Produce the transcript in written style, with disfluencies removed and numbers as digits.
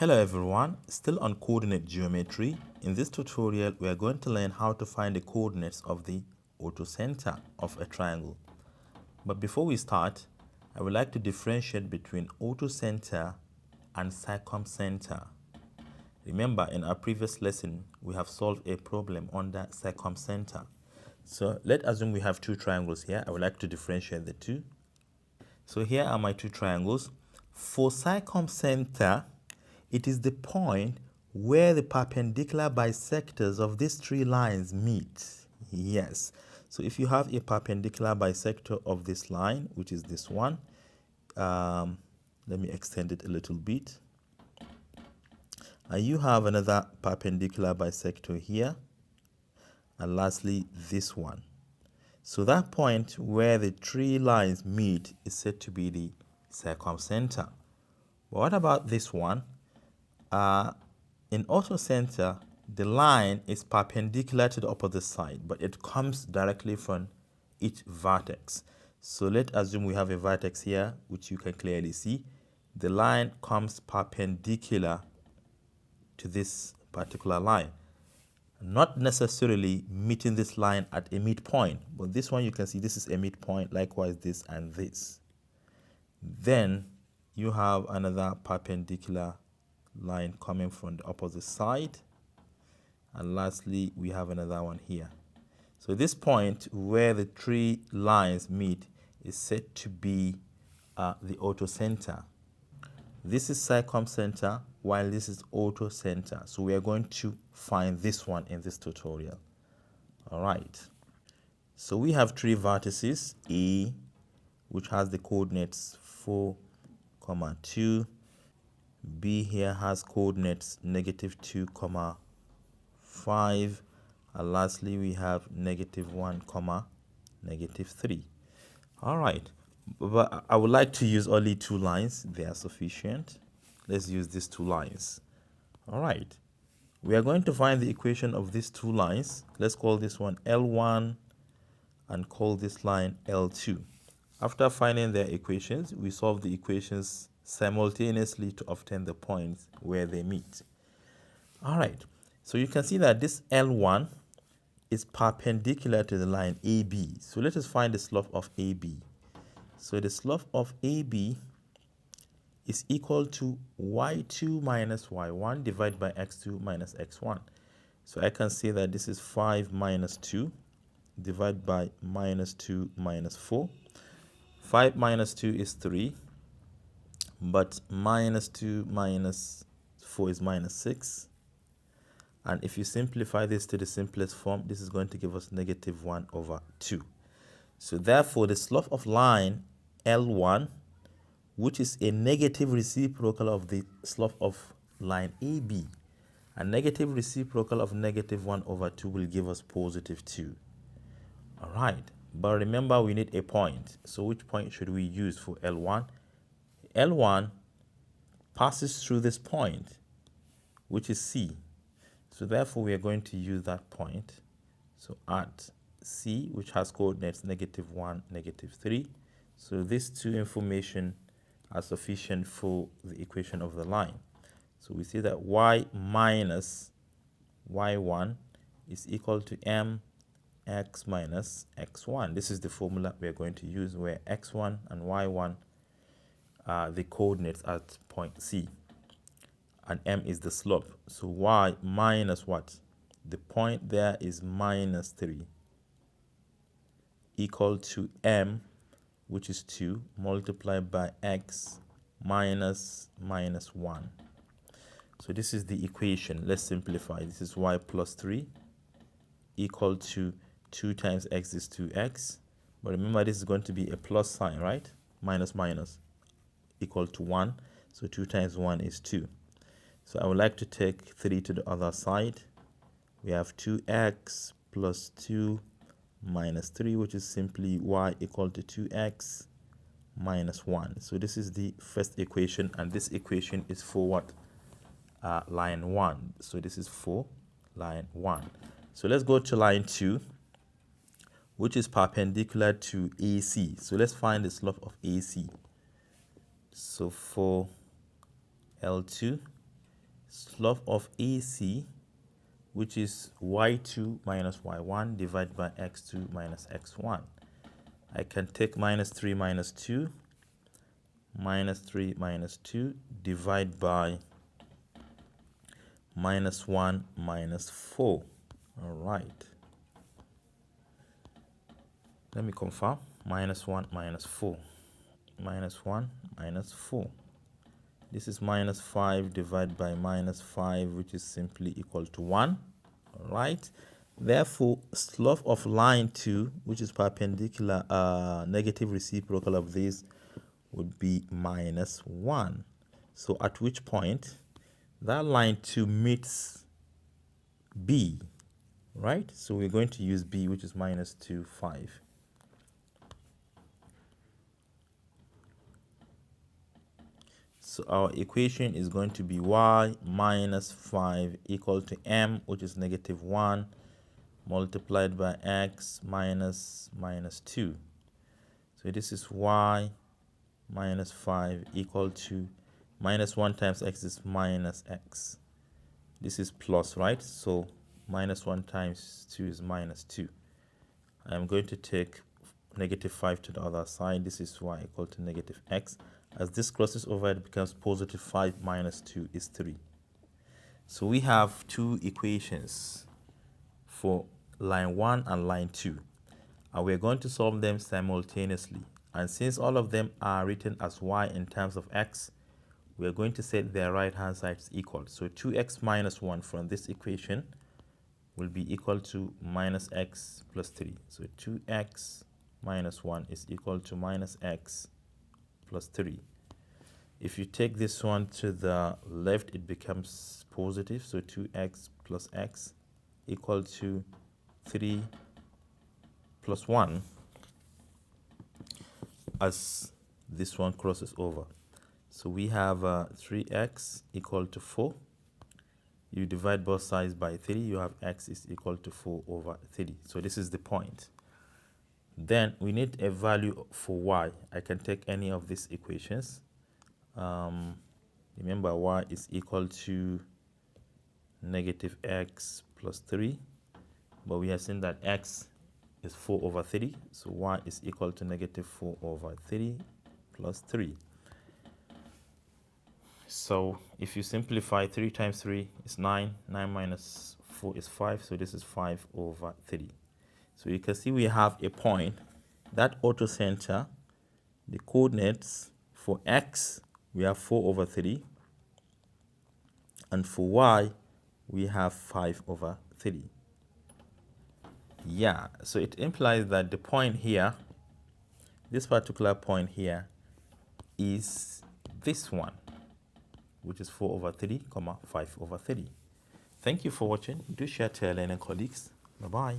Hello everyone, still on coordinate geometry. In this tutorial, we are going to learn how to find the coordinates of the orthocenter of a triangle. But before we start, I would like to differentiate between orthocenter and circumcenter. Remember, in our previous lesson, we have solved a problem under circumcenter. So let's assume we have two triangles here. I would like to differentiate the two. So here are my two triangles. For circumcenter, it is the point where the perpendicular bisectors of these three lines meet. Yes. So if you have a perpendicular bisector of this line, which is this one, let me extend it a little bit. And you have another perpendicular bisector here. And lastly, this one. So that point where the three lines meet is said to be the circumcenter. But what about this one? In orthocenter, the line is perpendicular to the opposite side, but it comes directly from each vertex. So let's assume we have a vertex here, which you can clearly see. The line comes perpendicular to this particular line, not necessarily meeting this line at a midpoint, but this one you can see this is a midpoint, likewise this and this. Then you have another perpendicular line coming from the opposite side, and lastly we have another one here. So this point where the three lines meet is said to be the orthocenter. This is circumcenter, while this is orthocenter. So we are going to find this one in this tutorial. All right. So we have three vertices: A, which has the coordinates 4, 2. B here has coordinates -2, 5. And lastly, we have -1, -3. All right. But I would like to use only two lines. They are sufficient. Let's use these two lines. All right. We are going to find the equation of these two lines. Let's call this one L1 and call this line L2. After finding their equations, we solve the equations simultaneously to obtain the points where they meet. All right. So you can see that this L1 is perpendicular to the line AB. So let us find the slope of AB. So the slope of AB is equal to y2 minus y1 divided by x2 minus x1. So I can say that this is 5 minus 2 divided by -2 minus 4. 5 minus 2 is 3, but -2 minus 4 is -6. And if you simplify this to the simplest form, this is going to give us -1/2. So therefore, the slope of line L1, which is a negative reciprocal of the slope of line AB, a negative reciprocal of -1/2 will give us +2. All right, but remember we need a point. So which point should we use for L1? L1 passes through this point, which is C. So therefore, we are going to use that point. So at C, which has coordinates -1, -3. So these two information are sufficient for the equation of the line. So we see that y minus y1 is equal to mx minus x1. This is the formula we are going to use, where x1 and y1 are the coordinates at point C, and m is the slope. So y minus what? The point there is -3, equal to m, which is 2, multiplied by x minus -1. So this is the equation. Let's simplify. This is y plus 3 equal to 2 times x is 2x. But remember, this is going to be a plus sign, right? Minus minus equal to 1. So 2 times 1 is 2. So I would like to take 3 to the other side. We have 2x plus 2 minus 3, which is simply y equal to 2x minus 1. So this is the first equation, and this equation is for what? Line 1. So this is for line 1. So let's go to line 2, which is perpendicular to AC. So let's find the slope of AC. So for L2, slope of AC, which is y2 minus y1 divided by x2 minus x1. I can take minus 3 minus 2, minus 3 minus 2, divide by minus 1 minus 4. All right. Let me confirm. Minus 1 minus 4. Minus 1 minus 4. This is minus 5 divided by minus 5, which is simply equal to 1. All right. Therefore, slope of line 2, which is perpendicular, negative reciprocal of this, would be minus 1. So at which point that line 2 meets B, right? So we're going to use B, which is minus 2, 5. So our equation is going to be y minus 5 equal to m, which is negative 1, multiplied by x minus 2. So this is y minus 5 equal to minus 1 times x is minus x. This is plus, right? So minus 1 times 2 is minus 2. I'm going to take negative 5 to the other side. This is y equal to negative x. As this crosses over, it becomes positive 5 minus 2 is 3. So we have two equations for line 1 and line 2. And we're going to solve them simultaneously. And since all of them are written as y in terms of x, we're going to set their right-hand sides equal. So 2x minus 1 from this equation will be equal to minus x plus 3. So 2x minus 1 is equal to minus x plus 3. If you take this one to the left, it becomes positive. So 2x plus x equal to 3 plus 1 as this one crosses over. So we have 3x equal to 4. You divide both sides by 3, you have x is equal to 4 over 3. So this is the point. Then we need a value for y. I can take any of these equations. Remember, y is equal to negative x plus 3. But we have seen that x is 4 over 3. So y is equal to negative 4 over 3 plus 3. So if you simplify, 3 times 3 is 9. 9 minus 4 is 5. So this is 5 over 3. So you can see we have a point. That orthocenter, the coordinates for x, we have 4 over 3. And for y, we have 5 over 3. Yeah, so it implies that the point here, this particular point here, is this one, which is 4 over 3, 5 over 3. Thank you for watching. Do share to your learning colleagues. Bye-bye.